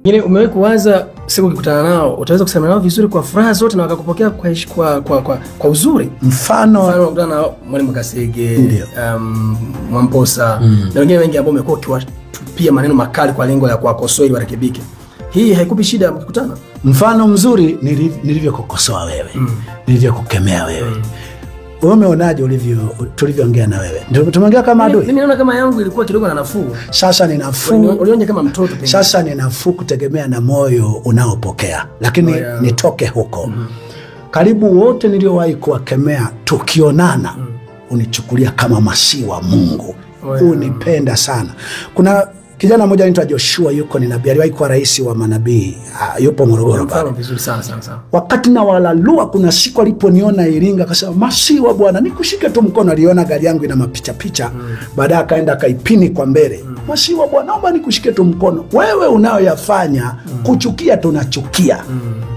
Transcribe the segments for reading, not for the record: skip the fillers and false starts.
Yeye umewahi kuwaza siku ukikutana nao utaweza kusema nao vizuri kwa furaha zote na wakakupokea kwa uzuri? Mfano unakutana na Mwalimu Kasege, Mwamposa na wengine wengi ambao umekuwa ukiwatupia maneno makali kwa lengo la kuwakosoa ili warekebike. Hii haikupi shida mkikutana? Mfano mzuri nilivyokukosoa wewe, nilivyokukemea wewe. Wewe umeonaje tulivyoongea na wewe? Ndio tumeongea kama adui. Mimi naona kama yangu ilikuwa kidogo na nafuu. Sasa ni nafuu. Ulionje kama mtoto pengine. Sasa ni nafuu kutegemea na moyo unaopokea. Lakini nitoke huko. Karibu wote niliowahi kuwakemea tukionana unichukulia kama masihi wa Mungu. Unipenda sana. Kuna kijana mmoja anaitwa Joshua, yuko ni nabii, aliwahi kuwa rais wa manabii, yupo Morogoro pale. Vizuri sana. Wakati na walalua, kuna siku aliponiona Iringa akasema, "Masihi wa Bwana, nikushike tu mkono." Aliona gari yangu ina mapicha. Baadaye akaenda akaipini kwa mbele. "Masihi wa Bwana, naomba nikushike tu mkono. Wewe unayoyafanya kuchukia tunachukia.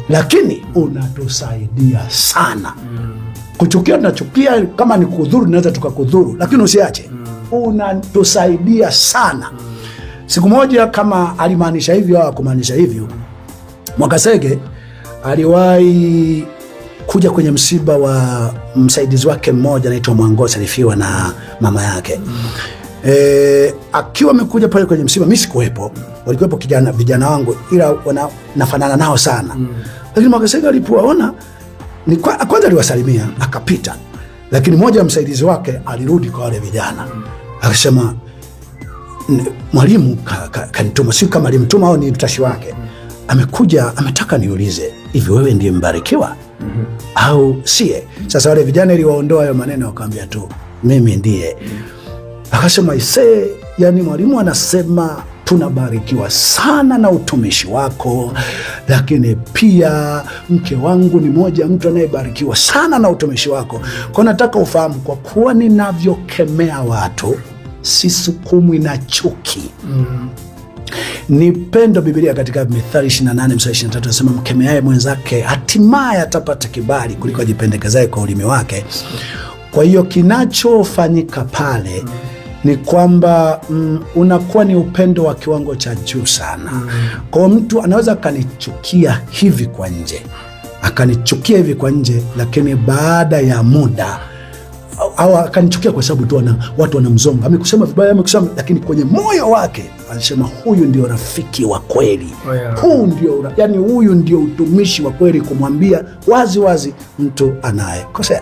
Lakini unatusaidia sana." Kuchukia tunachukia, kama ni kudhuru tunaweza tukakudhuru, lakini usiache. Unatusaidia sana. Siku moja, kama alimaanisha hivyo au kumaanisha hivyo, Mwakasege aliwahi kuja kwenye msiba wa msaidizi wake mmoja anaitwa Mwangosa, alifiwa na mama yake. Akiwa amekuja pale kwenye msiba, mimi sikuwepo, walikuwepo vijana wangu, ila nafanana nao sana. Lakini Mwakasege alipowaona, kwanza aliwasalimia akapita, lakini mmoja wa msaidizi wake alirudi kwa wale vijana akasema, "Mwalimu kanituma." Si kama alimtuma au ni mtashi wake. Amekuja, ametaka niulize, hivi wewe ndiye mbarikiwa au sie? Sasa wale vijana iliwaondoa hayo maneno, wakamwambia tu, "Mimi ndiye." Akasema, yani mwalimu anasema tunabarikiwa sana na utumishi wako, lakini pia mke wangu ni moja mtu anayebarikiwa sana na utumishi wako. Kwa nataka ufahamu, kwa kuwa ninavyokemea watu sisukumwi na chuki. Ni pendo. Biblia katika Mithali 28:23 nasema, "Mkemeaye mwenzake hatimaye atapata kibali kuliko ajipendekezaye kwa ulimi wake." Kwa hiyo kinachofanyika pale ni kwamba unakuwa ni upendo wa kiwango cha juu sana. Kwa mtu anaweza akanichukia hivi kwa nje, lakini baada ya muda, au akanichukia kwa sababu tu watu wanamzonga, amekusema vibaya, lakini kwenye moyo wake anasema, "Huyu ndio rafiki wa kweli." Huyu ndio utumishi wa kweli, kumwambia wazi mtu anayekosea.